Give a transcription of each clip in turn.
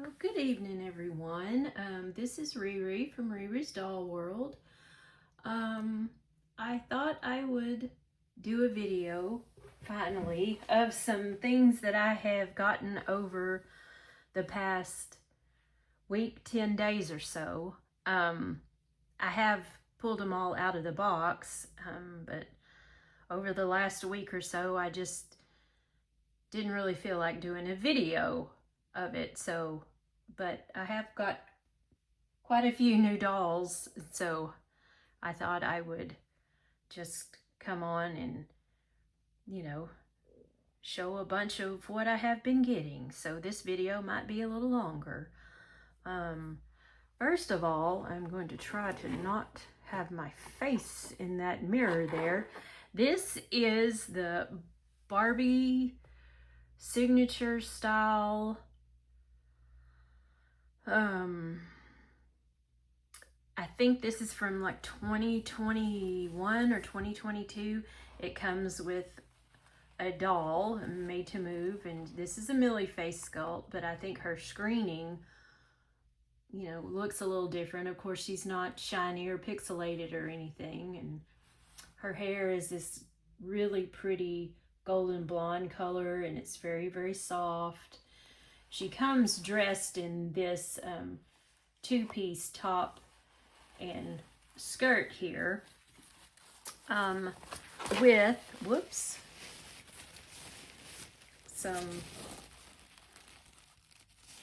Oh, good evening, everyone. This is Riri from Riri's Doll World. I thought I would do a video, finally, of some things that I have gotten over the past week, 10 days or so. I have pulled them all out of the box, but over the last week or so, I just didn't really feel like doing a video of it, but I have got quite a few new dolls, so I thought I would just come on and, show a bunch of what I have been getting. So this video might be a little longer. First of all, I'm going to try to not have my face in that mirror there. This is the Barbie signature style I think this is from like 2021 or 2022. It comes with a doll made to move, and this is a Millie face sculpt, but I think her screening, looks a little different. Of course, she's not shiny or pixelated or anything, and her hair is this really pretty golden blonde color, and it's very, very soft. She comes dressed in this two-piece top and skirt here with, some,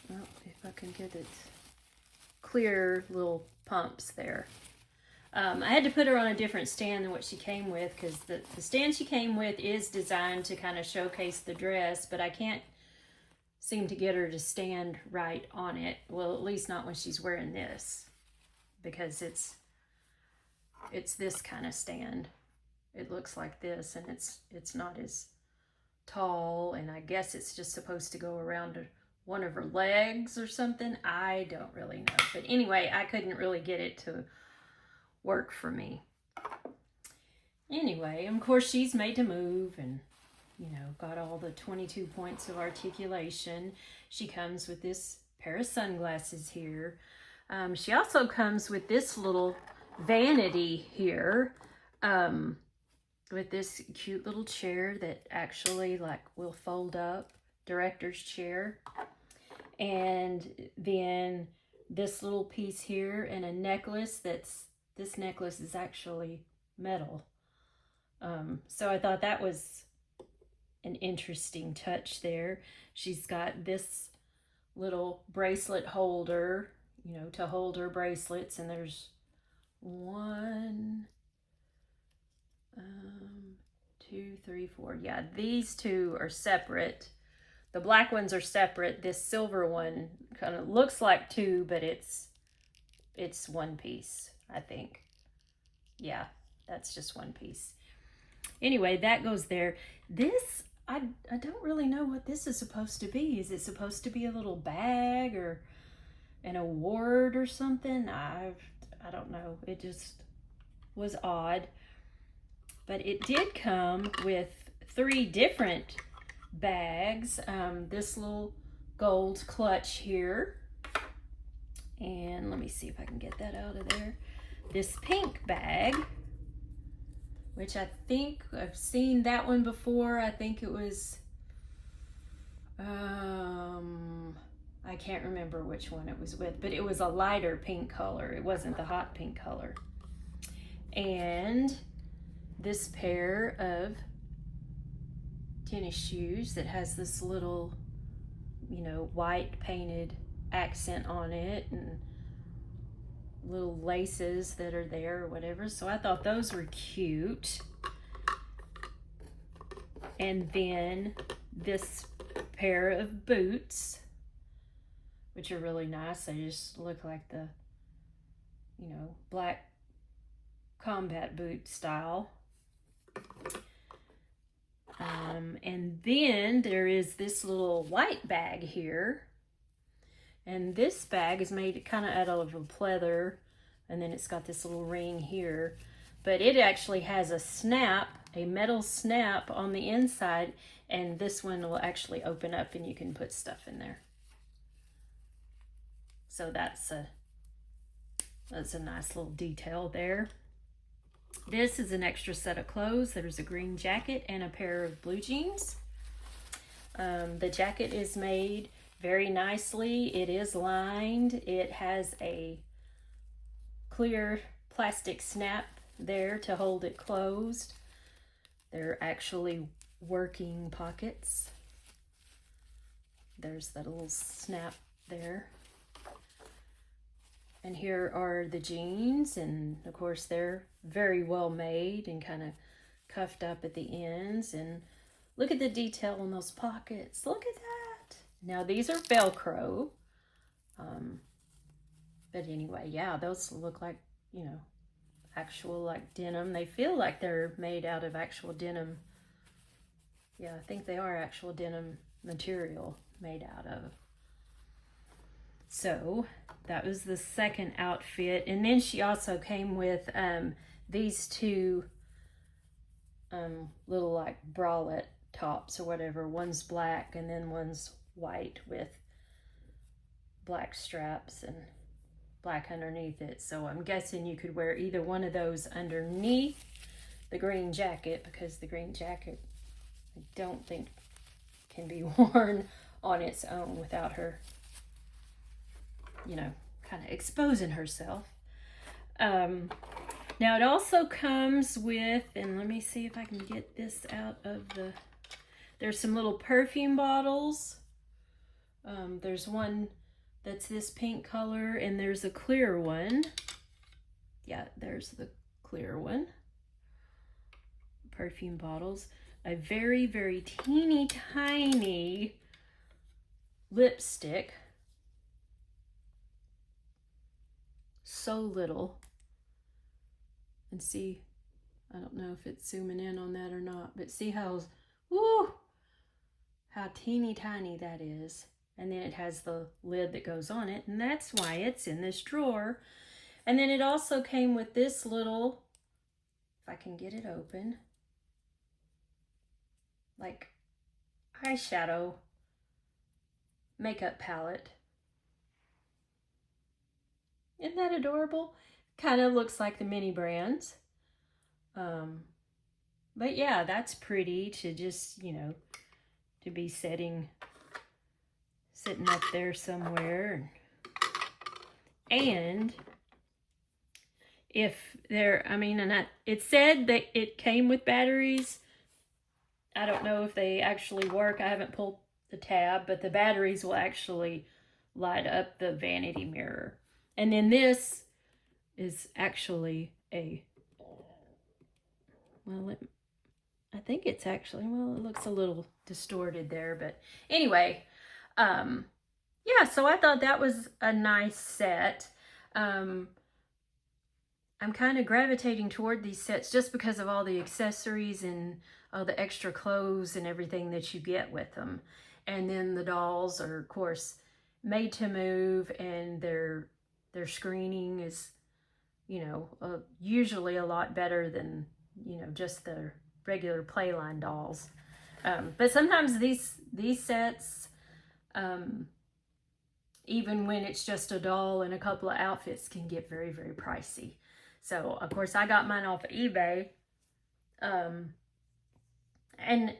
well, if I can get it, clear little pumps there. I had to put her on a different stand than what she came with, because the stand she came with is designed to kind of showcase the dress, but I can't seem to get her to stand right on it. Well, at least not when she's wearing this, because it's this kind of stand. It looks like this, and it's not as tall, and I guess it's just supposed to go around one of her legs or something. I don't really know, but anyway, I couldn't really get it to work for me. Anyway, of course, she's made to move, and got all the 22 points of articulation. She comes with this pair of sunglasses here. She also comes with this little vanity here, with this cute little chair that actually will fold up, director's chair. And then this little piece here, and a necklace this necklace is actually metal. So I thought that was an interesting touch there. She's got this little bracelet holder, to hold her bracelets, and there's 1, 2, 3, 4. Yeah, these two are separate. The black ones are separate. This silver one kind of looks like 2, but it's one piece, I think. Yeah, that's just one piece. Anyway, that goes there. This, I don't really know what this is supposed to be. Is it supposed to be a little bag or an award or something? I don't know. It just was odd. But it did come with 3 different bags. This little gold clutch here. And let me see if I can get that out of there. This pink bag, which I think I've seen that one before. I think it was, I can't remember which one it was with, but it was a lighter pink color. It wasn't the hot pink color. And this pair of tennis shoes that has this little, white painted accent on it, and little laces that are there or whatever. So I thought those were cute. And then this pair of boots, which are really nice. They just look like the, black combat boot style. And then there is this little white bag here. And this bag is made kind of out of a pleather, and then it's got this little ring here. But it actually has a metal snap on the inside, and this one will actually open up and you can put stuff in there. So that's a nice little detail there. This is an extra set of clothes. There's a green jacket and a pair of blue jeans. The jacket is made very nicely. It is lined. It has a clear plastic snap there to hold it closed. They're actually working pockets. There's that little snap there. And here are the jeans, and of course they're very well made and kind of cuffed up at the ends. And look at the detail on those pockets. Look at that. Now these are Velcro. But anyway, yeah, those look like, you know, actual like denim. They feel like they're made out of actual denim. Yeah, I think they are actual denim material made out of. So that was the second outfit. And then she also came with these two little like bralette tops or whatever. One's black and then one's white with black straps and black underneath it. So I'm guessing you could wear either one of those underneath the green jacket, because the green jacket I don't think can be worn on its own without her, you know, kind of exposing herself. Now it also comes with, and let me see if I can get this out of the, there's some little perfume bottles. There's one that's this pink color, and there's a clear one. Yeah, there's the clear one. Perfume bottles. A very, very teeny tiny lipstick. So little. And see, I don't know if it's zooming in on that or not, but see how, woo, how teeny tiny that is. And then it has the lid that goes on it, and that's why it's in this drawer. And then it also came with this little, if I can get it open, like eyeshadow makeup palette. Isn't that adorable? Kind of looks like the mini brands. But yeah, that's pretty to just, you know, to be sitting up there somewhere. And if there, I mean, and it said that it came with batteries. I don't know if they actually work. I haven't pulled the tab, but the batteries will actually light up the vanity mirror. And then this is actually a, well, I think it's actually, well, it looks a little distorted there, but anyway, yeah, so I thought that was a nice set. I'm kind of gravitating toward these sets just because of all the accessories and all the extra clothes and everything that you get with them. And then the dolls are, of course, made to move, and their screening is, you know, usually a lot better than, you know, just the regular Playline dolls. But sometimes these sets, even when it's just a doll and a couple of outfits, can get very, very pricey. So, of course, I got mine off of eBay. And,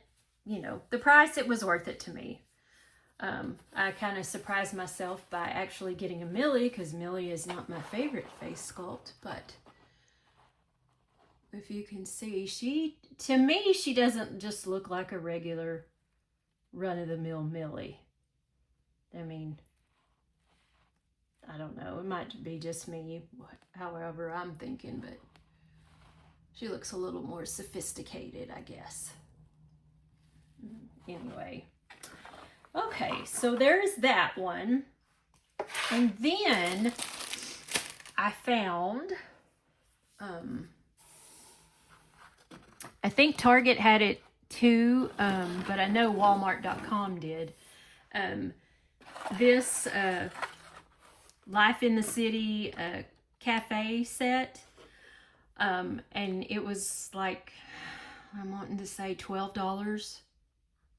you know, the price, it was worth it to me. I kind of surprised myself by actually getting a Millie, because Millie is not my favorite face sculpt, but if you can see, to me, she doesn't just look like a regular run-of-the-mill Millie. I mean, I don't know, it might be just me, however I'm thinking, but she looks a little more sophisticated, I guess. Anyway. Okay, so there's that one. And then I found, I think Target had it too, but I know Walmart.com did. This Life in the City cafe set. And it was like, I'm wanting to say $12,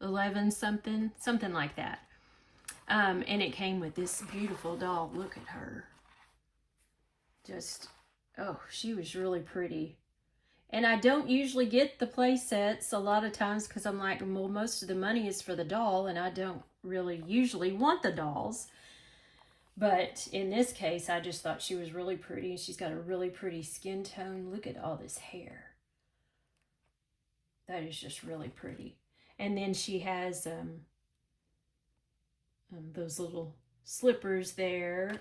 11 something like that. And it came with this beautiful doll. Look at her. Just, oh, she was really pretty. And I don't usually get the play sets a lot of times because I'm like, well, most of the money is for the doll and I don't really usually want the dolls. But in this case, I just thought she was really pretty. She's got a really pretty skin tone. Look at all this hair. That is just really pretty. And then she has those little slippers there.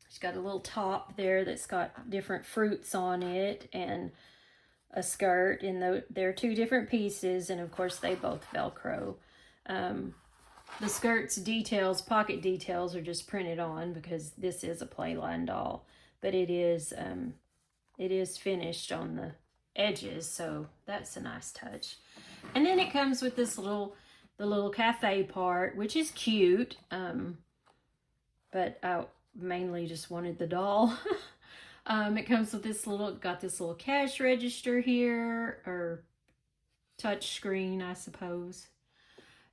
She's got a little top there that's got different fruits on it and a skirt. And they're two different pieces. And of course, they both Velcro. The skirt's details, pocket details, are just printed on because this is a Playline doll. But it is finished on the edges, so that's a nice touch. And then it comes with this the little cafe part, which is cute. But I mainly just wanted the doll. It comes with got this little cash register here, or touch screen, I suppose.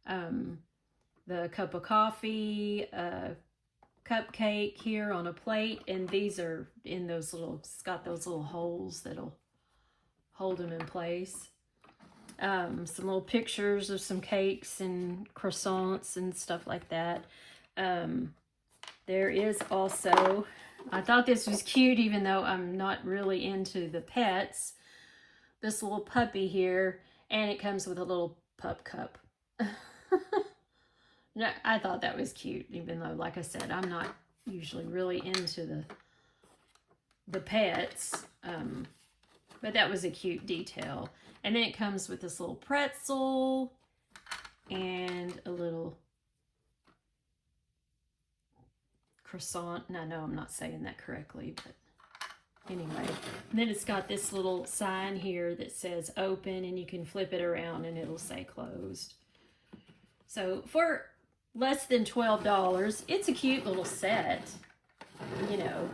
The cup of coffee, cupcake here on a plate, and these are in those it's got those little holes that'll hold them in place. Some little pictures of some cakes and croissants and stuff like that. There is also, I thought this was cute even though I'm not really into the pets, this little puppy here, and it comes with a little pup cup. No, I thought that was cute, even though, like I said, I'm not usually really into the pets. But that was a cute detail. And then it comes with this little pretzel and a little croissant. And I know I'm not saying that correctly, but anyway. And then it's got this little sign here that says open, and you can flip it around and it'll say closed. So for less than $12, it's a cute little set, you know.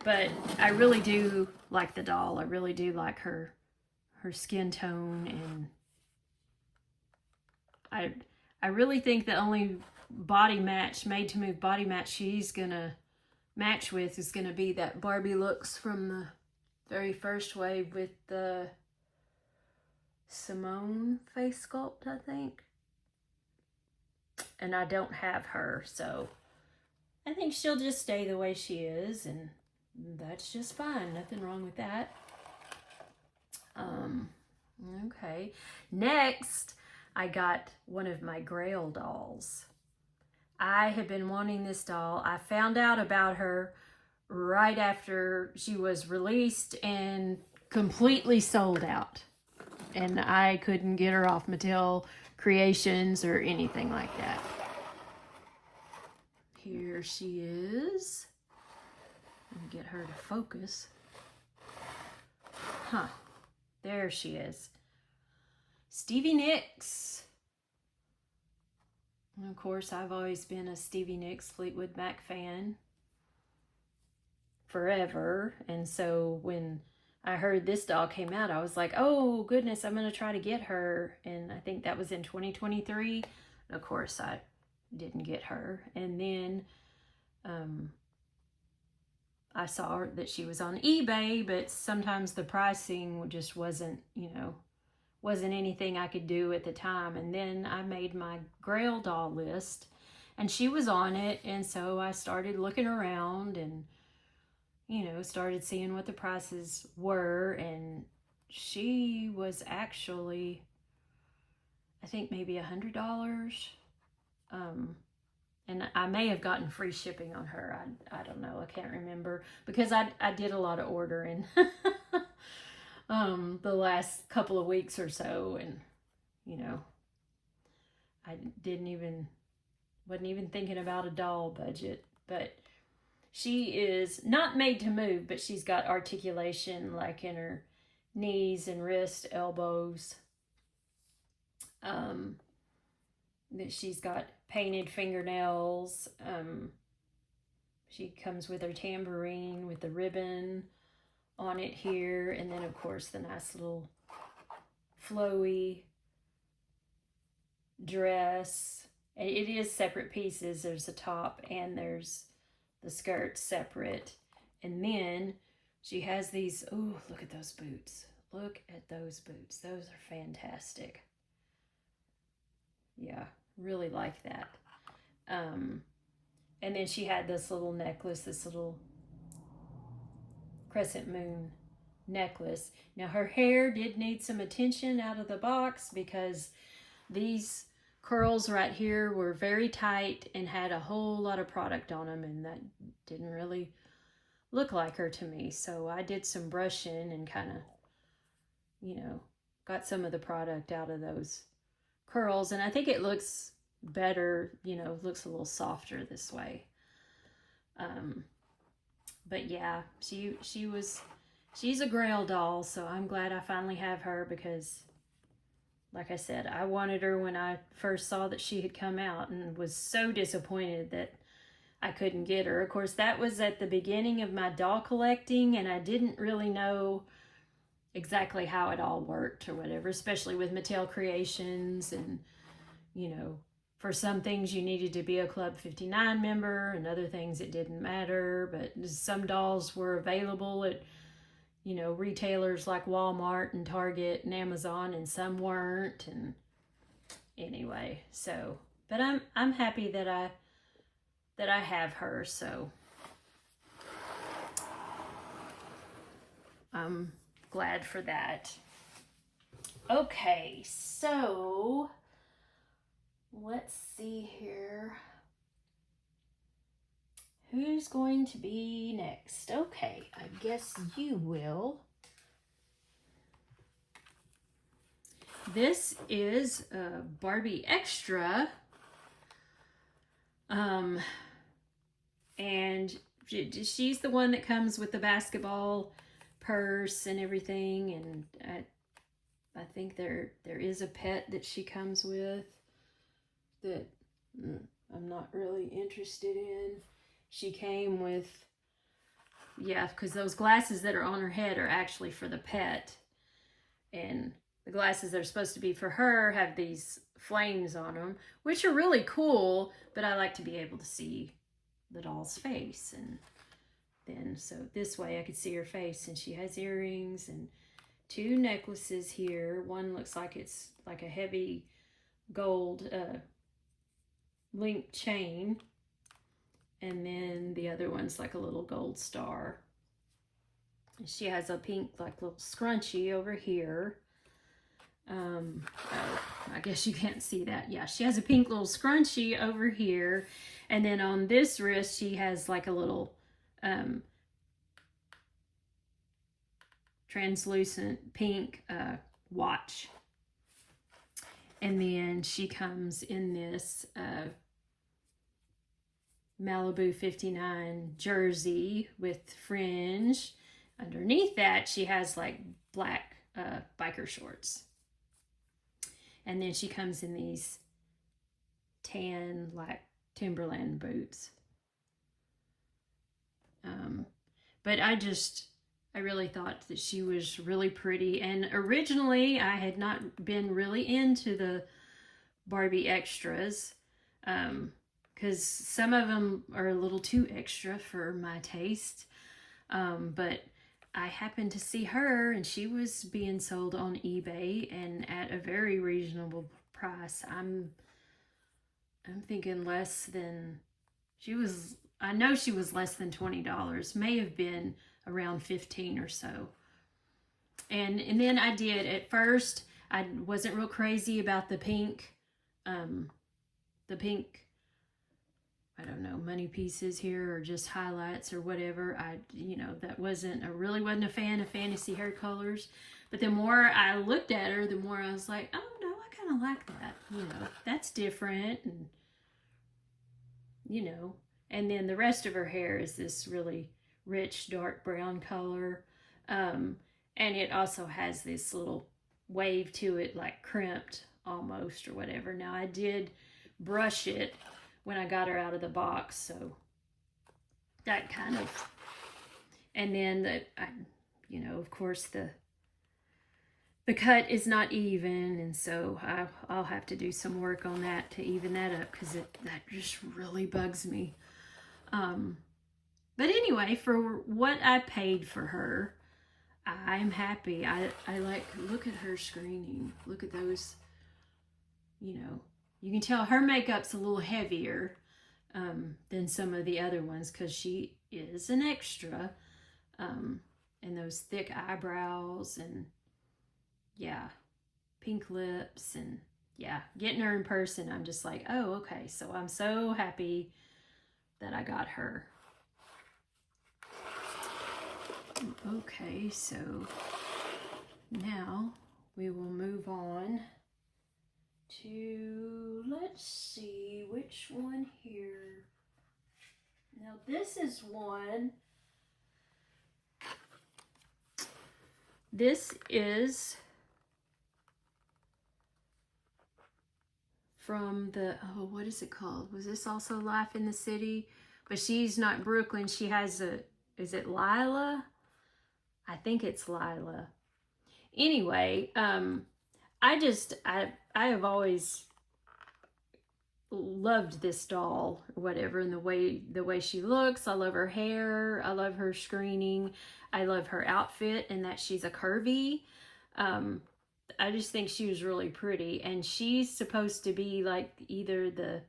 But I really do like the doll. I really do like her skin tone, and I really think the only body match, made to move body match she's gonna match with is gonna be that Barbie looks from the very first wave with the Simone face sculpt, I think. And I don't have her, so I think she'll just stay the way she is, and that's just fine. Nothing wrong with that. Okay. Next, I got one of my Grail dolls. I have been wanting this doll. I found out about her right after she was released and completely sold out. And I couldn't get her off Mattel Creations or anything like that. Here she is. Let me get her to focus. Huh. There she is. Stevie Nicks. And of course, I've always been a Stevie Nicks Fleetwood Mac fan. Forever. And so when I heard this doll came out, I was like, oh goodness, I'm going to try to get her. And I think that was in 2023. And of course, I didn't get her. And then I saw that she was on eBay, but sometimes the pricing just wasn't, wasn't anything I could do at the time. And then I made my Grail doll list, and she was on it. And so I started looking around and, started seeing what the prices were. And she was actually, I think maybe $100. And I may have gotten free shipping on her. I don't know. I can't remember because I did a lot of ordering the last couple of weeks or so, and I wasn't even thinking about a doll budget. But she is not made to move, but she's got articulation like in her knees and wrists, elbows. That she's got painted fingernails. She comes with her tambourine with the ribbon on it here, and then of course the nice little flowy dress. And it is separate pieces. There's a top and there's the skirt separate. And then she has these, oh, look at those boots. Look at those boots. Those are fantastic. Yeah, really like that. And then she had this little necklace, this little crescent moon necklace. Now her hair did need some attention out of the box because these curls right here were very tight and had a whole lot of product on them, and that didn't really look like her to me. So I did some brushing and kind of, you know, got some of the product out of those curls, and I think it looks better, you know, looks a little softer this way. But yeah, she's a Grail doll, so I'm glad I finally have her because, like I said, I wanted her when I first saw that she had come out and was so disappointed that I couldn't get her. Of course, that was at the beginning of my doll collecting, and I didn't really know exactly how it all worked or whatever, especially with Mattel Creations. And, you know, for some things you needed to be a Club 59 member, and other things it didn't matter. But some dolls were available at, you know, retailers like Walmart and Target and Amazon, and some weren't. And anyway, so, but I'm happy that I have her, so I'm glad for that. Okay, so let's see here. Who's going to be next? Okay, I guess you will. This is a Barbie Extra. And she's the one that comes with the basketball purse and everything. And I think there is a pet that she comes with that I'm not really interested in. She came with, yeah, because those glasses that are on her head are actually for the pet. And the glasses that are supposed to be for her have these flames on them, which are really cool, but I like to be able to see the doll's face. And then, so this way I could see her face. And she has earrings and 2 necklaces here. One looks like it's like a heavy gold link chain, and then the other one's like a little gold star. And she has a pink like little scrunchie over here. Oh, I guess you can't see that. Yeah, she has a pink little scrunchie over here, and then on this wrist she has like a little translucent pink watch. And then she comes in this Malibu 59 jersey with fringe. Underneath that, she has like black biker shorts. And then she comes in these tan, like Timberland boots. But I really thought that she was really pretty. And originally, I had not been really into the Barbie extras, because some of them are a little too extra for my taste. But I happened to see her, and she was being sold on eBay and at a very reasonable price. I'm thinking less than, I know she was less than $20. May have been around 15 or so. And then I did, at first, I wasn't real crazy about the pink, I don't know, money pieces here or just highlights or whatever. I really wasn't a fan of fantasy hair colors. But the more I looked at her, the more I was like, oh no, I kind of like that. That's different. And, and then the rest of her hair is this really rich, dark brown color. And it also has this little wave to it, like crimped almost or whatever. Now I did brush it when I got her out of the box, so that kind of, and then of course the cut is not even, and so I'll have to do some work on that to even that up, because that just really bugs me. But anyway, for what I paid for her, I'm happy. I like, look at her screening. Look at those, you know, you can tell her makeup's a little heavier than some of the other ones, because she is an extra. And those thick eyebrows, and yeah, pink lips, and yeah, getting her in person, I'm just like, oh, okay. So I'm so happy that I got her. Okay, so now we will move on to, let's see, which one here. Now this is one. This is from the, oh, what is it called? Was this also Life in the City? But she's not Brooklyn. She has a, is it Lila? I think it's Lila. Anyway, I have always loved this doll or whatever, and the way she looks. I love her hair. I love her screening. I love her outfit, and that she's a curvy. I just think she was really pretty, and she's supposed to be like either the,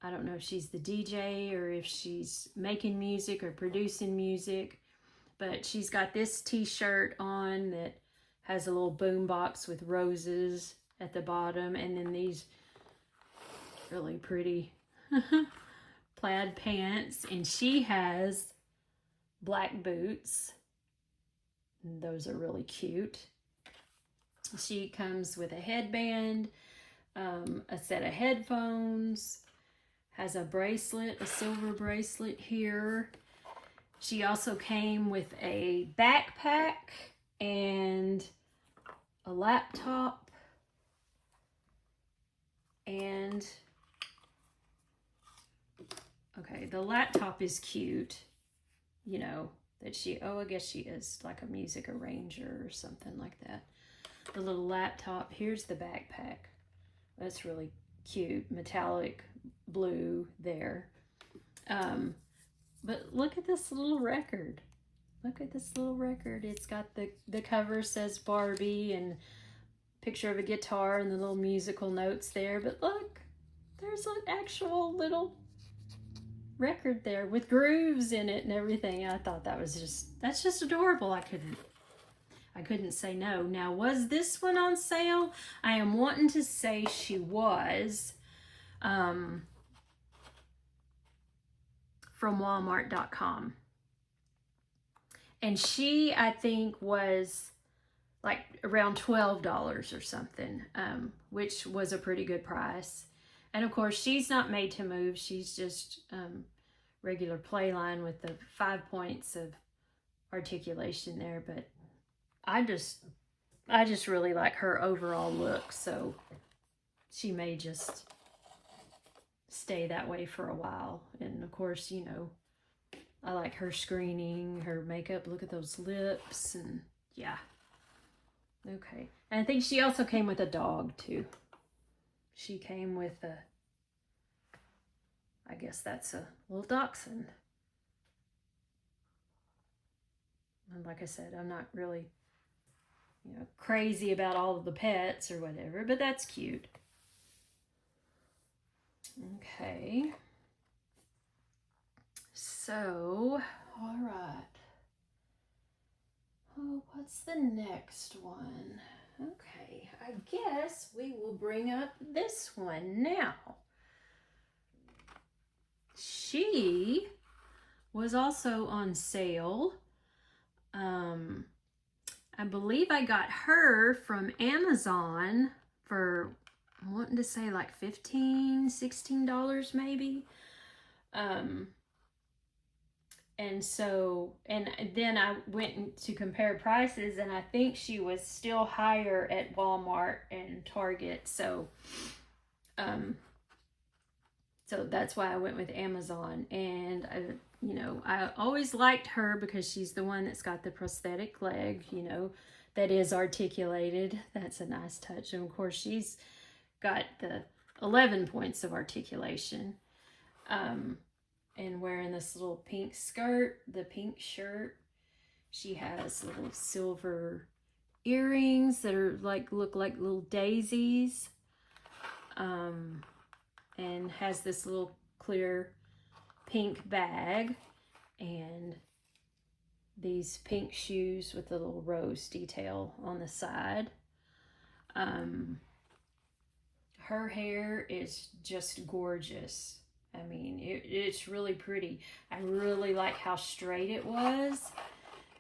I don't know if she's the DJ or if she's making music or producing music, but she's got this t-shirt on that has a little boom box with roses at the bottom, and then these really pretty plaid pants, and she has black boots. And those are really cute. She comes with a headband, a set of headphones, has a bracelet, a silver bracelet here. She also came with a backpack and a laptop, and okay, the laptop is cute, you know, that she, oh, I guess she is like a music arranger or something like that. The little laptop, here's the backpack. That's really cute, metallic blue there. But look at this little record. Look at this little record. It's got the cover says Barbie and picture of a guitar and the little musical notes there. But look, there's an actual little record there with grooves in it and everything. I thought that was that's just adorable. I couldn't say no. Now, was this one on sale? I am wanting to say she was. From Walmart.com. And she, I think, was like around $12 or something, which was a pretty good price. And of course, she's not made to move. She's just regular Playline with the 5 points of articulation there. But I just really like her overall look. So she may just stay that way for a while. And of course, you know, I like her screening, her makeup. Look at those lips, and yeah. Okay. And I think she also came with a dog too. She came with a, I guess that's a little dachshund. And like I said, I'm not really, you know, crazy about all of the pets or whatever, but that's cute. Okay. So, all right. Oh, what's the next one? Okay, I guess we will bring up this one now. She was also on sale. I believe I got her from Amazon for, I'm wanting to say like $15, $16 maybe. And so, and then I went to compare prices, and I think she was still higher at Walmart and Target. So, so that's why I went with Amazon. And you know, I always liked her because she's the one that's got the prosthetic leg, you know, that is articulated. That's a nice touch. And of course, she's got the 11 points of articulation. And wearing this little pink skirt, the pink shirt. She has little silver earrings that are look like little daisies. And has this little clear pink bag and these pink shoes with a little rose detail on the side. Her hair is just gorgeous. I mean, it's really pretty. I really like how straight it was.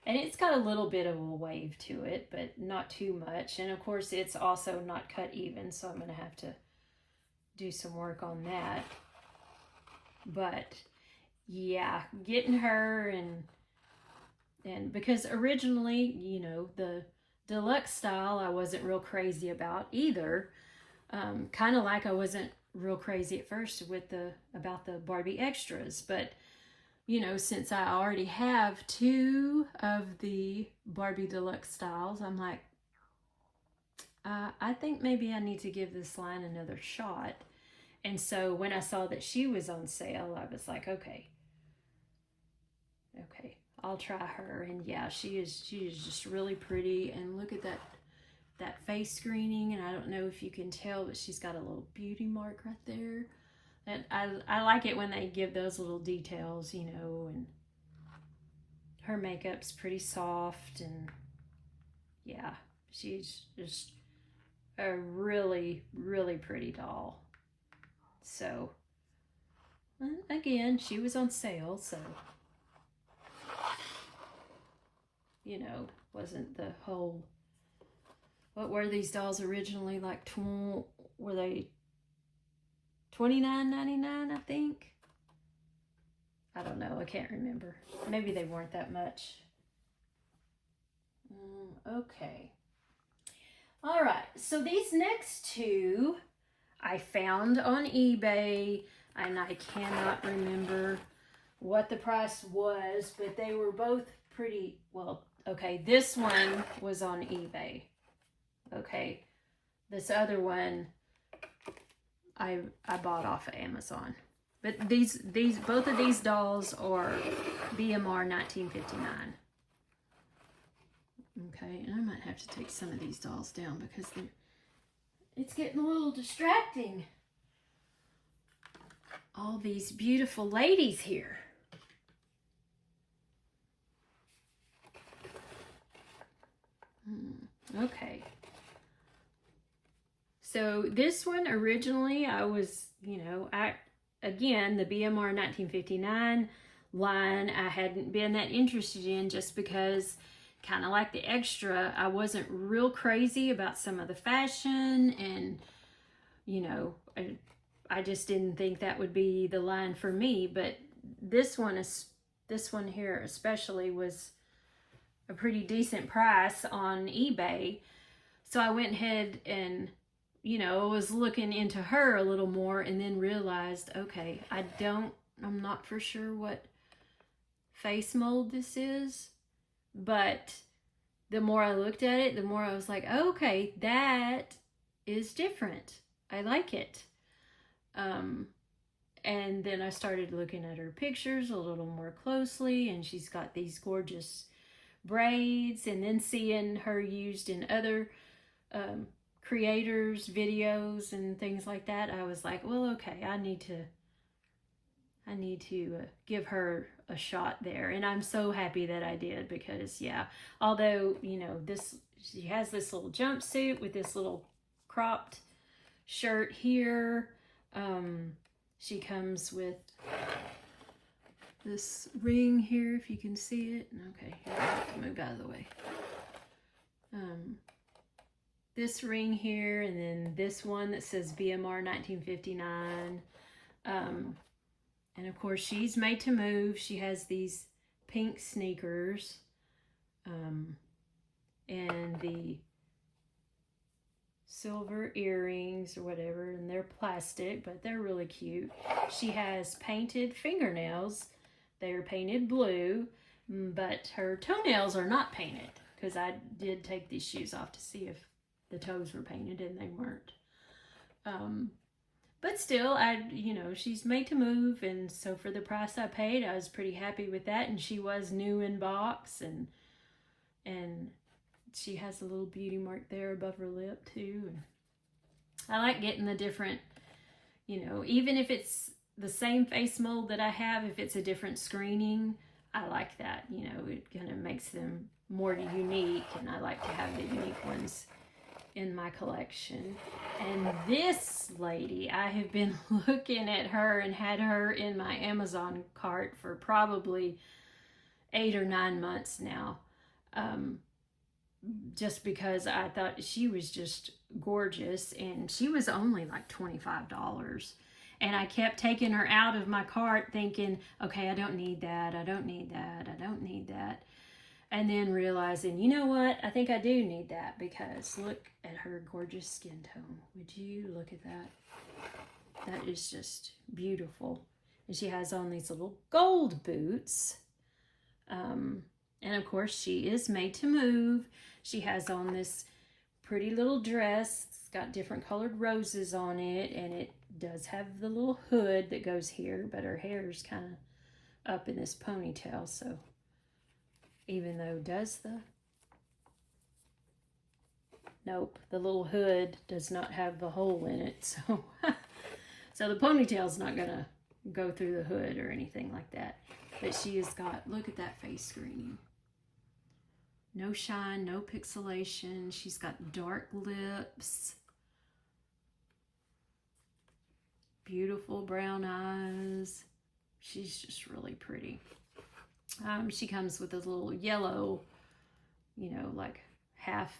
And it's got a little bit of a wave to it, but not too much. And of course, it's also not cut even, so I'm going to have to do some work on that. But yeah, getting her and because originally, you know, the deluxe style I wasn't real crazy about either. Kind of like I wasn't real crazy at first with about the Barbie extras, but you know, since I already have 2 of the Barbie deluxe styles, I'm like, I think maybe I need to give this line another shot. And so when I saw that she was on sale, I was like, okay, I'll try her. And yeah, she is just really pretty. And look at that face screening. And I don't know if you can tell, but she's got a little beauty mark right there. And I like it when they give those little details, you know, and her makeup's pretty soft. And yeah, she's just a really, really pretty doll. So, again, she was on sale, so, you know, wasn't the whole, what were these dolls originally, like, were they $29.99, I think? I don't know, I can't remember. Maybe they weren't that much. Okay. All right, so these next 2 I found on eBay, and I cannot remember what the price was, but they were both pretty, well, okay, this one was on eBay. Okay, this other one I bought off of Amazon. But both of these dolls are BMR 1959. Okay, and I might have to take some of these dolls down because it's getting a little distracting. All these beautiful ladies here. Okay. So this one originally I was, you know, again, the BMR 1959 line I hadn't been that interested in just because, kind of like the extra, I wasn't real crazy about some of the fashion, and you know, I just didn't think that would be the line for me. But this one here especially was a pretty decent price on eBay, so I went ahead and, you know, was looking into her a little more, and then realized, okay, I'm not for sure what face mold this is, but the more I looked at it, the more I was like, oh, okay, that is different. I like it. And then I started looking at her pictures a little more closely, and she's got these gorgeous braids, and then seeing her used in other creators' videos and things like that, I was like, well, okay, I need to give her a shot there. And I'm so happy that I did, because yeah, although, you know, she has this little jumpsuit with this little cropped shirt here. She comes with this ring here, if you can see it. Okay, here, I have to move out of the way. This ring here, and then this one that says BMR 1959. And of course, she's made to move. She has these pink sneakers, and the silver earrings or whatever, and they're plastic, but they're really cute. She has painted fingernails. They're painted blue, but her toenails are not painted. because I did take these shoes off to see if the toes were painted, and they weren't. But still, she's made to move, and so for the price I paid, I was pretty happy with that. And she was new in box, and she has a little beauty mark there above her lip too. And I like getting the different, even if it's the same face mold that I have, if it's a different screening, I like that. It kind of makes them more unique, and I like to have the unique ones in my collection. And this lady, I have been looking at her and had her in my Amazon cart for probably 8 or 9 months now. Just because I thought she was just gorgeous, and she was only like $25. And I kept taking her out of my cart thinking, okay, I don't need that, I don't need that, I don't need that. And then realizing, you know what, I think I do need that, because look at her gorgeous skin tone. Would you look at that? That is just beautiful. And she has on these little gold boots. And of course, she is made to move. She has on this pretty little dress. It's got different colored roses on it, and it does have the little hood that goes here, but her hair is kind of up in this ponytail, so even though nope, the little hood does not have the hole in it, so so the ponytail's not gonna go through the hood or anything like that. But she has got, look at that face screening. No shine, no pixelation. She's got dark lips, beautiful brown eyes. She's just really pretty. She comes with a little yellow, like half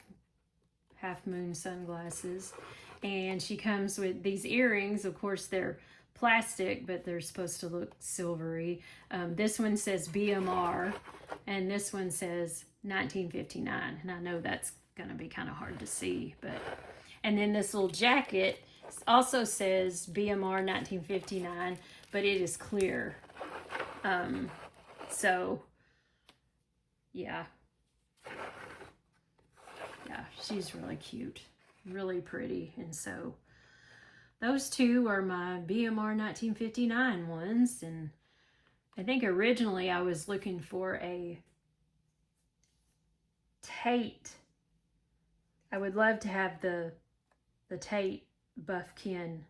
moon sunglasses. And she comes with these earrings. Of course, they're plastic, but they're supposed to look silvery. This one says BMR, and this one says 1959. And I know that's going to be kind of hard to see, and then this little jacket also says BMR 1959, but it is clear. So, yeah, she's really cute, really pretty. And so those two are my BMR 1959 ones. And I think originally I was looking for a Tate. I would love to have the Tate Buffkin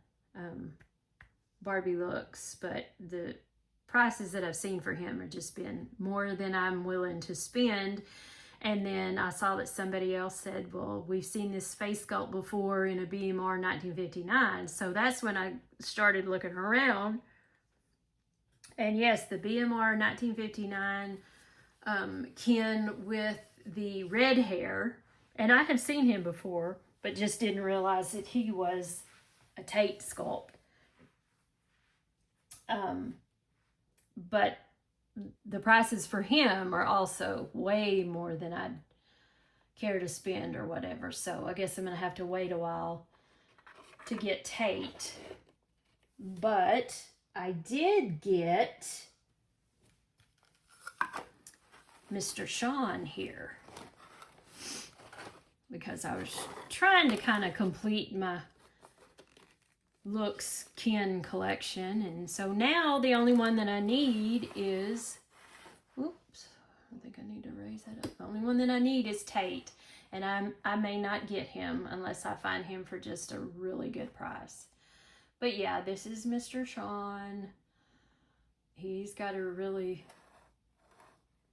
Barbie looks, but the prices that I've seen for him have just been more than I'm willing to spend. And then I saw that somebody else said, well, we've seen this face sculpt before in a BMR 1959. So that's when I started looking around. And yes, the BMR 1959 Ken with the red hair. And I had seen him before, but just didn't realize that he was a Tate sculpt. But the prices for him are also way more than I'd care to spend or whatever. So I guess I'm going to have to wait a while to get Tate. But I did get Mr. Sean here, because I was trying to kind of complete my looks Ken collection. And so now the only one that I need is, oops, I think I need to raise that up. The only one that I need is Tate. And I may not get him unless I find him for just a really good price. But yeah, this is Mr. Sean. He's got a really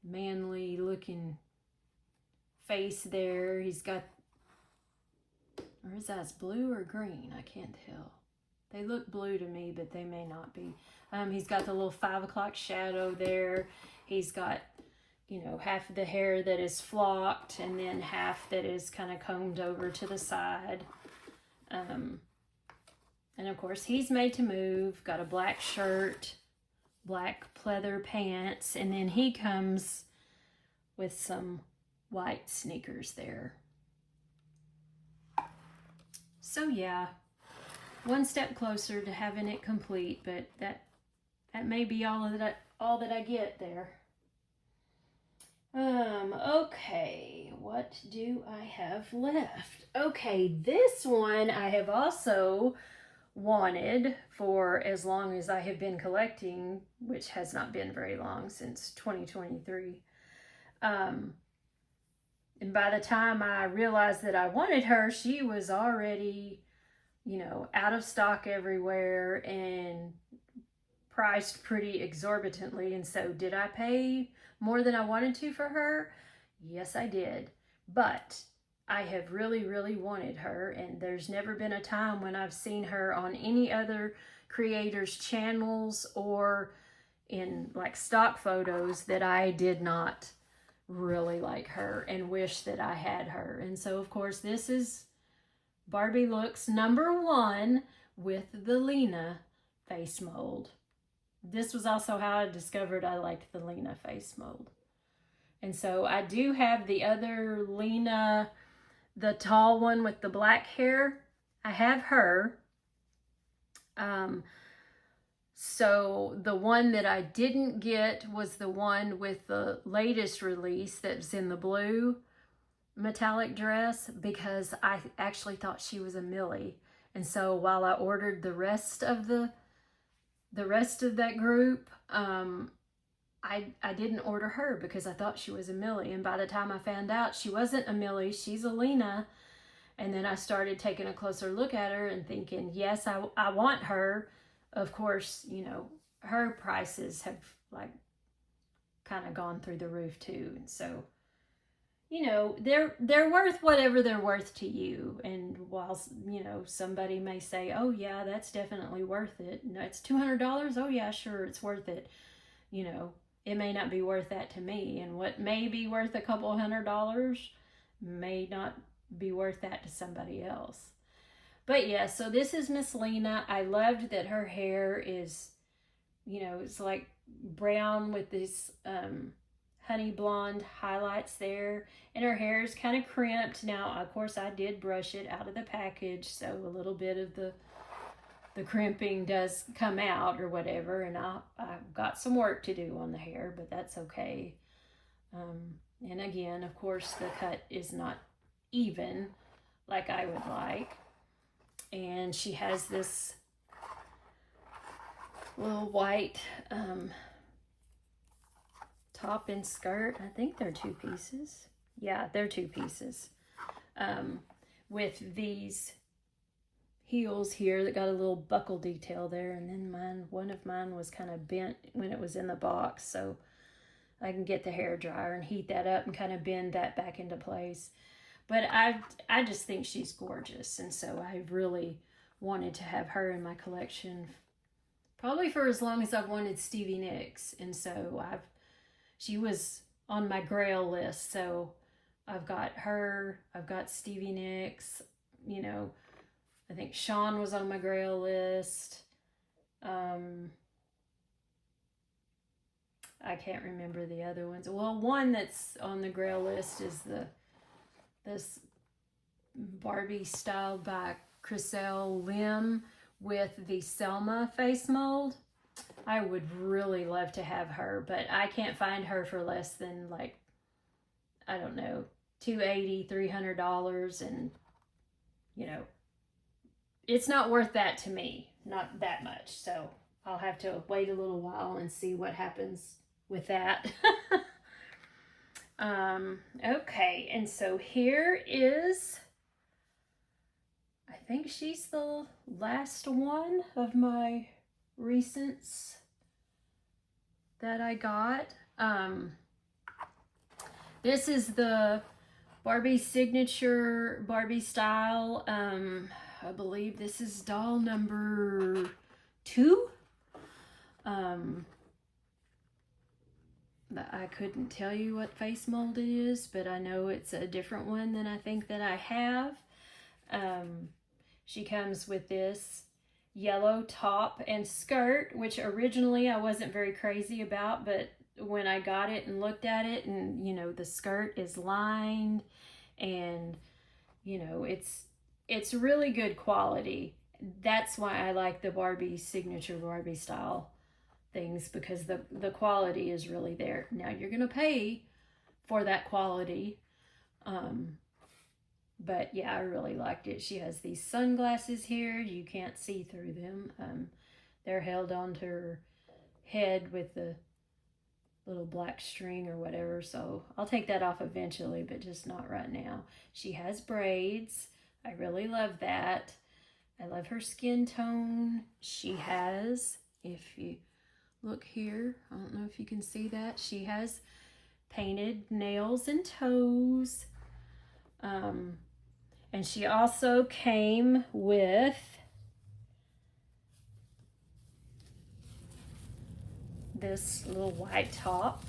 manly looking face there. He's got, or his eyes blue or green? I can't tell. They look blue to me, but they may not be. He's got the little 5 o'clock shadow there. He's got, half of the hair that is flocked, and then half that is kind of combed over to the side. And of course, he's made to move. Got a black shirt, black pleather pants, and then he comes with some white sneakers there. So yeah, one step closer to having it complete, but that may be all that I get there. Okay, what do I have left? Okay, this one I have also wanted for as long as I have been collecting, which has not been very long, since 2023. Um, and by the time I realized that I wanted her, she was already, out of stock everywhere and priced pretty exorbitantly. And so, did I pay more than I wanted to for her? Yes, I did. But I have really, really wanted her, and there's never been a time when I've seen her on any other creators' channels or in like stock photos that I did not really like her and wish that I had her. And so, of course, this is Barbie Looks #1 with the Lena face mold. This was also how I discovered I liked the Lena face mold. And so I do have the other Lena, the tall one with the black hair. I have her. So the one that I didn't get was the one with the latest release that's in the blue metallic dress, because I actually thought she was a Millie. And so while I ordered the rest of that group, I didn't order her because I thought she was a Millie. And by the time I found out she wasn't a Millie, she's a Lena. And then I started taking a closer look at her and thinking, yes, I want her. Of course, her prices have like kind of gone through the roof too. And so, they're worth whatever they're worth to you. And while, somebody may say, oh yeah, that's definitely worth it. No, it's $200. Oh yeah, sure, it's worth it. It may not be worth that to me. And what may be worth a couple $100 may not be worth that to somebody else. But yeah, so this is Miss Lena. I loved that her hair is, it's like brown with this honey blonde highlights there. And her hair is kind of crimped. Now, of course, I did brush it out of the package, so a little bit of the crimping does come out or whatever. And I've got some work to do on the hair, but that's okay. And again, of course, the cut is not even like I would like. And she has this little white top and skirt. I think they're 2 pieces. Yeah, they're 2 pieces. With these heels here that got a little buckle detail there. And then one of mine was kind of bent when it was in the box. So I can get the hair dryer and heat that up and kind of bend that back into place. But I just think she's gorgeous. And so I really wanted to have her in my collection probably for as long as I've wanted Stevie Nicks. And so she was on my grail list. So I've got her, I've got Stevie Nicks, I think Sean was on my grail list. I can't remember the other ones. Well, one that's on the grail list is this Barbie styled by Chriselle Lim with the Selma face mold. I would really love to have her, but I can't find her for less than like, I don't know, $280, $300. And, it's not worth that to me, not that much. So I'll have to wait a little while and see what happens with that. Okay, and so here is, I think she's the last one of my recents that I got. This is the Barbie signature Barbie style. I believe this is doll number 2. I couldn't tell you what face mold it is, but I know it's a different one than I think that I have. She comes with this yellow top and skirt, which originally I wasn't very crazy about, but when I got it and looked at it, and the skirt is lined, and it's really good quality. That's why I like the Barbie signature Barbie style things, because the quality is really there. Now you're gonna pay for that quality. But yeah, I really liked it. She has these sunglasses here. You can't see through them. They're held onto her head with the little black string or whatever. So I'll take that off eventually, but just not right now. She has braids. I really love that. I love her skin tone. She has, if you look here, I don't know if you can see that, she has painted nails and toes. And she also came with this little white top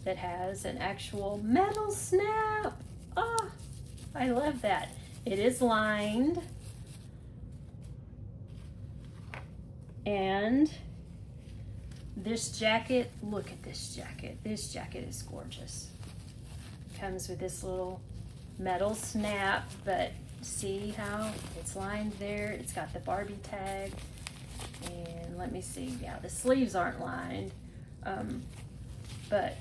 that has an actual metal snap. Oh, I love that. It is lined. And this jacket, look at this jacket. This jacket is gorgeous. Comes with this little metal snap, but see how it's lined there? It's got the Barbie tag. And let me see, yeah, the sleeves aren't lined. But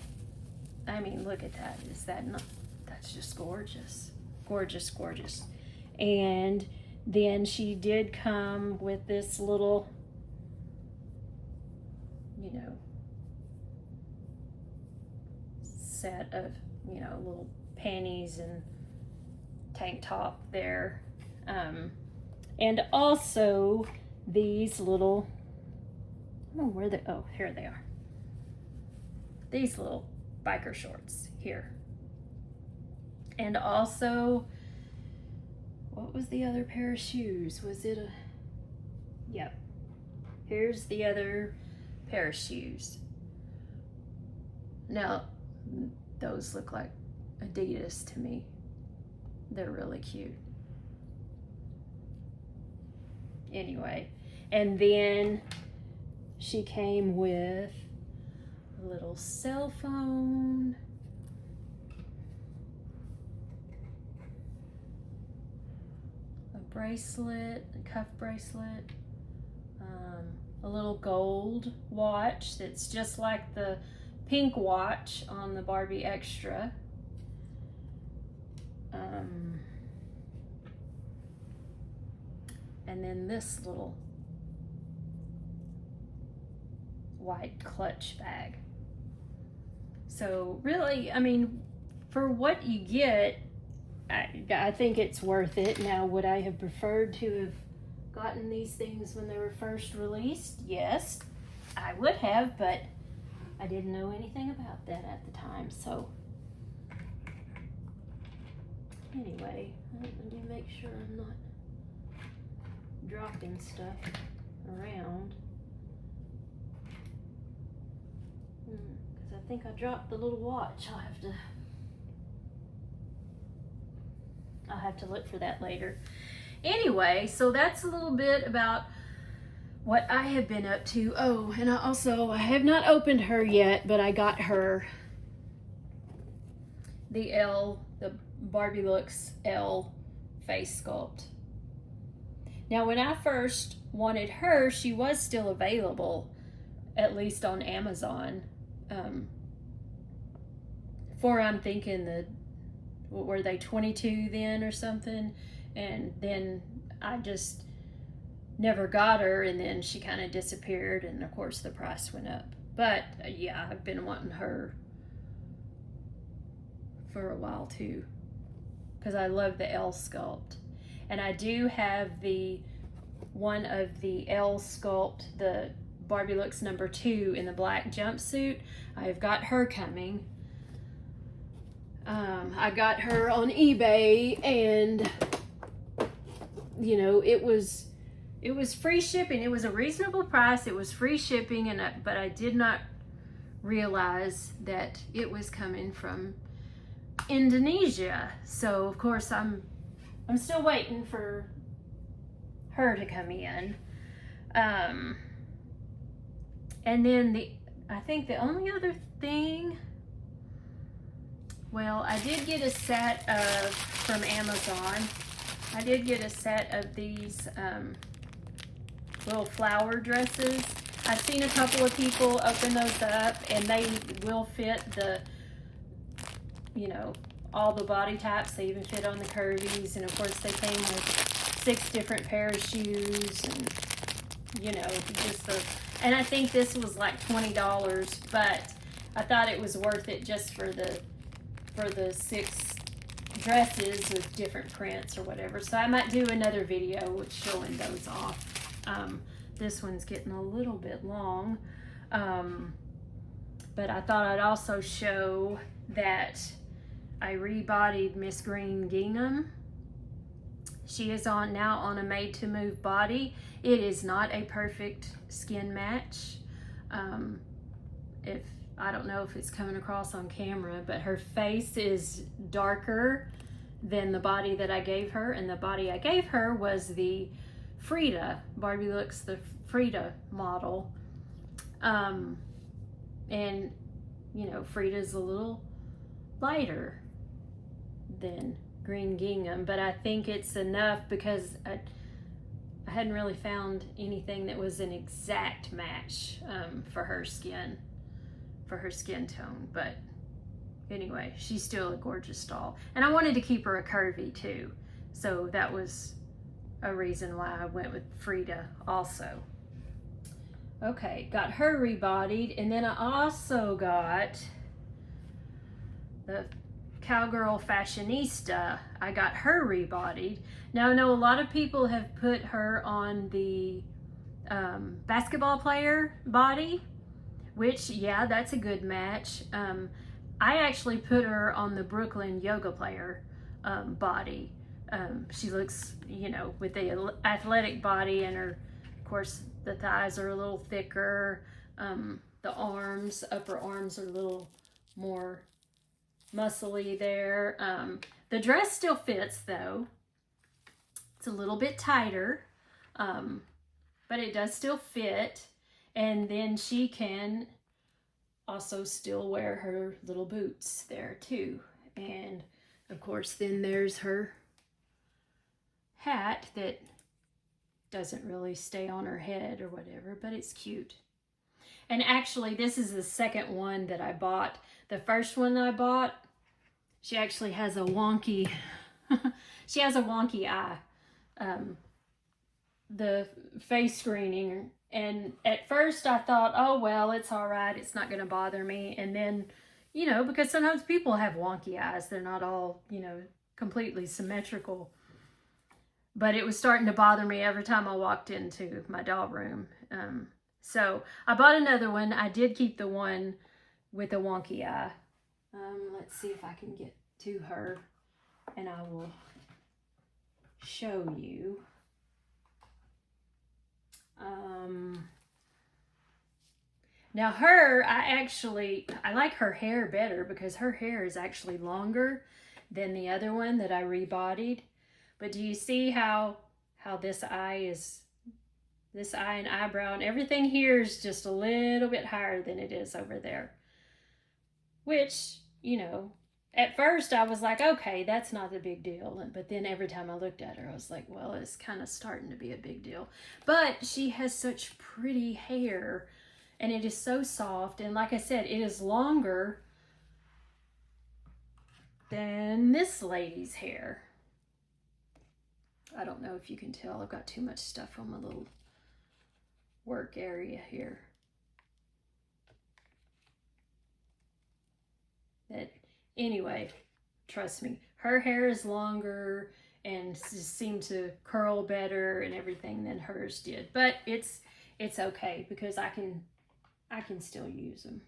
I mean, look at that. Is that not, that's just gorgeous. Gorgeous, gorgeous. And then she did come with this little, you know, set of, you know, little panties and tank top there. And also these little, oh, where they, oh, here they are. These little biker shorts here. And also, what was the other pair of shoes? Was it a, yep. Here's the other pair of shoes. Now, those look like Adidas to me. They're really cute. Anyway, and then she came with a little cell phone, a bracelet, a cuff bracelet, a little gold watch that's just like the pink watch on the Barbie Extra. And then this little white clutch bag. So really, I mean, for what you get, I think it's worth it. Now, would I have preferred to have gotten these things when they were first released? Yes, I would have, but I didn't know anything about that at the time. So anyway, let me make sure I'm not dropping stuff around. Because I think I dropped the little watch. I'll have to look for that later. Anyway, so that's a little bit about what I have been up to. Oh, and I have not opened her yet, but I got her the Barbie Looks L face sculpt. Now, when I first wanted her, she was still available, at least on Amazon. I'm thinking that, what were they, 22 then or something? And then I just never got her, and then she kind of disappeared, and of course the price went up. But yeah, I've been wanting her for a while too, because I love the L sculpt. And I do have one of the L sculpt, the Barbie Looks #2 in the black jumpsuit. I've got her coming. I got her on eBay, and you know, it was free shipping. It was a reasonable price. It was free shipping, but I did not realize that it was coming from Indonesia. So of course I'm still waiting for her to come in. And then I think the only other thing, well, I did get a set from Amazon. I did get a set of these little flower dresses. I've seen a couple of people open those up, and they will fit you know, all the body types. They even fit on the curvies. And of course they came with 6 different pair of shoes, and you know, just the, and I think this was like $20, but I thought it was worth it just for the 6 dresses with different prints or whatever. So I might do another video with showing those off. This one's getting a little bit long, but I thought I'd also show that I rebodied Miss Green Gingham. She is now on a made to move body. It is not a perfect skin match. If I don't know if it's coming across on camera, but her face is darker than the body that I gave her, and the body I gave her was the Frida. Barbie Looks the Frida model. And you know, Frida's a little lighter than Green Gingham, but I think it's enough because I hadn't really found anything that was an exact match for her skin tone. But anyway, she's still a gorgeous doll, and I wanted to keep her a curvy too, so that was a reason why I went with Frida also. Okay, got her rebodied, and then I also got the Cowgirl Fashionista. I got her rebodied. Now I know a lot of people have put her on the basketball player body, which, yeah, that's a good match. I actually put her on the Brooklyn yoga player body. She looks, you know, with the athletic body, and her, of course, the thighs are a little thicker. The arms, upper arms are a little more muscly there. The dress still fits though. It's a little bit tighter, but it does still fit. And then she can also still wear her little boots there too. And of course, then there's her hat that doesn't really stay on her head or whatever, but it's cute. And actually, this is the second one that I bought. The first one I bought, she actually has a wonky, she has a wonky eye. The face screening, and at first I thought, oh well, it's all right, it's not going to bother me. And then, you know, because sometimes people have wonky eyes, they're not all, you know, completely symmetrical. But it was starting to bother me every time I walked into my doll room. So I bought another one. I did keep the one with a wonky eye. Let's see if I can get to her, and I will show you. Now her, I like her hair better because her hair is actually longer than the other one that I rebodied. But do you see how this eye and eyebrow and everything here is just a little bit higher than it is over there? Which, you know, at first I was like, okay, that's not a big deal. But then every time I looked at her, I was like, well, it's kind of starting to be a big deal. But she has such pretty hair, and it is so soft. And like I said, it is longer than this lady's hair. I don't know if you can tell. I've got too much stuff on my little work area here. But anyway, trust me, her hair is longer and just seemed to curl better and everything than hers did. But it's okay because I can still use them.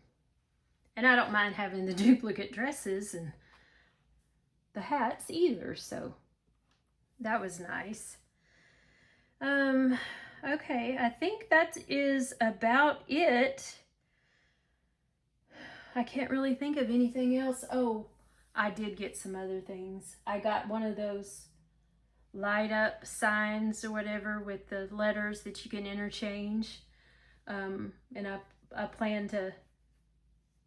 And I don't mind having the duplicate dresses and the hats either, so that was nice. Okay, I think that is about it. I can't really think of anything else. Oh, I did get some other things. I got one of those light up signs or whatever with the letters that you can interchange. And I plan to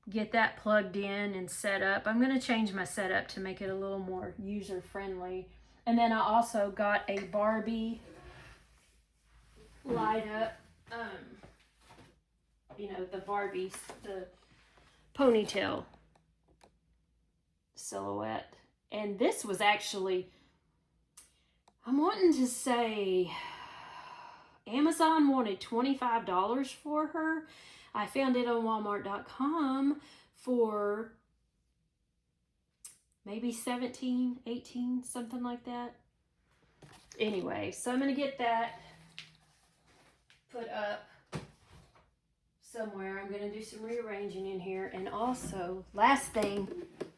get that plugged in and set up. I'm going to change my setup to make it a little more user friendly. And then I also got a Barbie light up, you know, the Barbies, the ponytail silhouette. And this was actually, I'm wanting to say, Amazon wanted $25 for her. I found it on Walmart.com for maybe 17, 18, something like that. Anyway, so I'm going to get that put up somewhere. I'm going to do some rearranging in here. And also, last thing,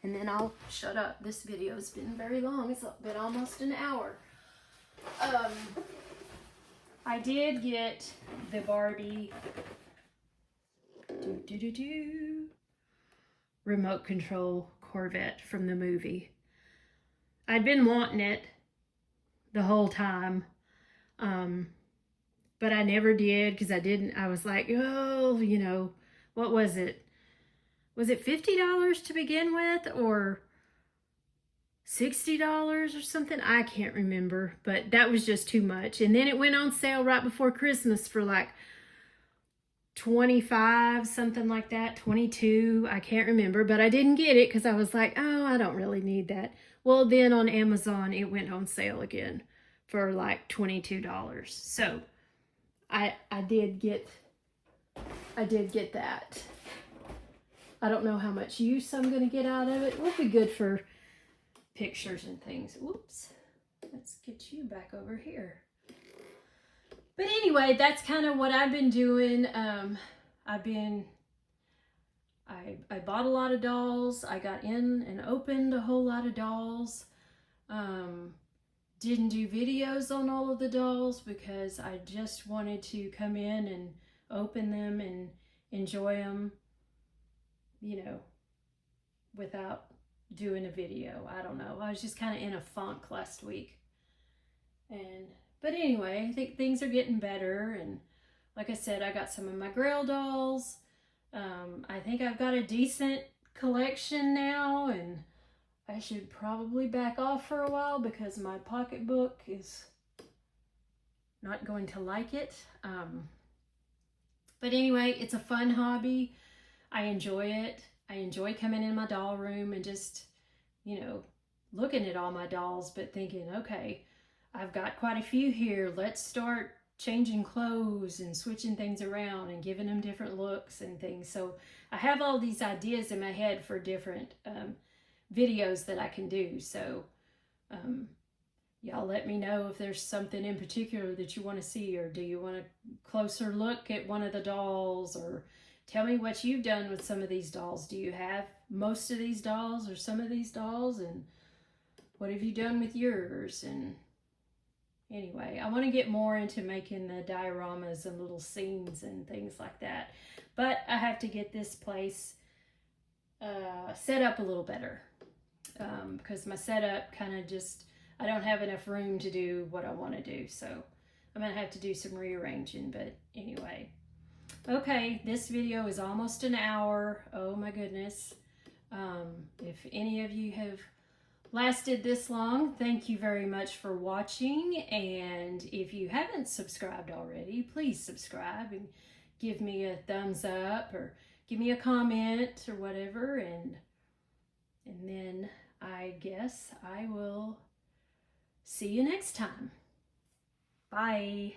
and then I'll shut up. This video has been very long. It's been almost an hour. I did get the Barbie remote control Corvette from the movie. I'd been wanting it the whole time, but I never did because I was like, oh, you know, what was it? Was it $50 to begin with, or $60 or something? I can't remember, but that was just too much. And then it went on sale right before Christmas for like 25, something like that, 22, I can't remember, but I didn't get it because I was like, oh, I don't really need that. Well, then on Amazon, it went on sale again for like $22. So I did get that. I don't know how much use I'm going to get out of it. It would be good for pictures and things. Whoops. Let's get you back over here. But anyway, that's kind of what I've been doing. I bought a lot of dolls. I got in and opened a whole lot of dolls. Didn't do videos on all of the dolls because I just wanted to come in and open them and enjoy them, you know, without doing a video. I don't know. I was just kind of in a funk last week. But anyway, I think things are getting better. And like I said, I got some of my Grail dolls. I think I've got a decent collection now, and I should probably back off for a while because my pocketbook is not going to like it. But anyway, it's a fun hobby. I enjoy it. I enjoy coming in my doll room and just, you know, looking at all my dolls, but thinking, okay, I've got quite a few here. Let's start changing clothes and switching things around and giving them different looks and things. So I have all these ideas in my head for different videos that I can do. So y'all let me know if there's something in particular that you want to see, or do you want a closer look at one of the dolls, or tell me what you've done with some of these dolls. Do you have most of these dolls or some of these dolls, and what have you done with yours? And anyway, I want to get more into making the dioramas and little scenes and things like that. But I have to get this place set up a little better because my setup kind of just, I don't have enough room to do what I want to do. So I'm going to have to do some rearranging. But anyway, okay, this video is almost an hour. Oh my goodness. If any of you have lasted this long, thank you very much for watching. And if you haven't subscribed already, please subscribe and give me a thumbs up or give me a comment or whatever. And then I guess I will see you next time. Bye.